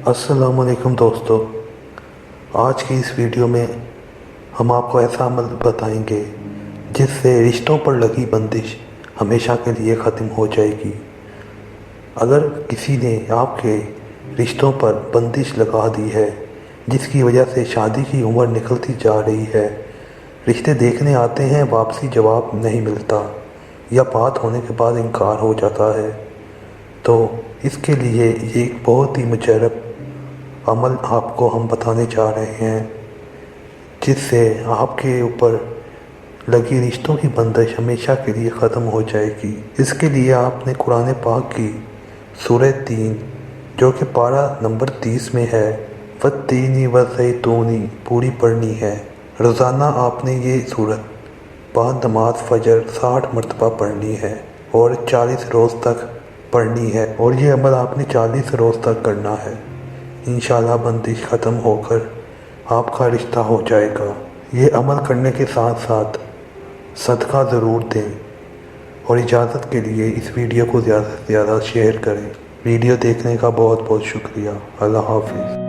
السلام علیکم دوستو، آج کی اس ویڈیو میں ہم آپ کو ایسا عمل بتائیں گے جس سے رشتوں پر لگی بندش ہمیشہ کے لیے ختم ہو جائے گی۔ اگر کسی نے آپ کے رشتوں پر بندش لگا دی ہے جس کی وجہ سے شادی کی عمر نکلتی جا رہی ہے، رشتے دیکھنے آتے ہیں واپسی جواب نہیں ملتا یا بات ہونے کے بعد انکار ہو جاتا ہے، تو اس کے لیے یہ ایک بہت ہی مجرب عمل آپ کو ہم بتانے جا رہے ہیں جس سے آپ کے اوپر لگی رشتوں کی بندش ہمیشہ کے لیے ختم ہو جائے گی۔ اس کے لیے آپ نے قرآن پاک کی سورہ 3 جو کہ پارہ نمبر 30 میں ہے وَالتِّینِ وَالزَّیْتُونِ پوری پڑھنی ہے۔ روزانہ آپ نے یہ سورت بعد نماز فجر 60 مرتبہ پڑھنی ہے اور 40 روز تک پڑھنی ہے، اور یہ عمل آپ نے 40 روز تک کرنا ہے۔ انشاءاللہ بندش ختم ہو کر آپ کا رشتہ ہو جائے گا۔ یہ عمل کرنے کے ساتھ ساتھ صدقہ ضرور دیں، اور اجازت کے لیے اس ویڈیو کو زیادہ سے زیادہ شیئر کریں۔ ویڈیو دیکھنے کا بہت بہت شکریہ۔ اللہ حافظ۔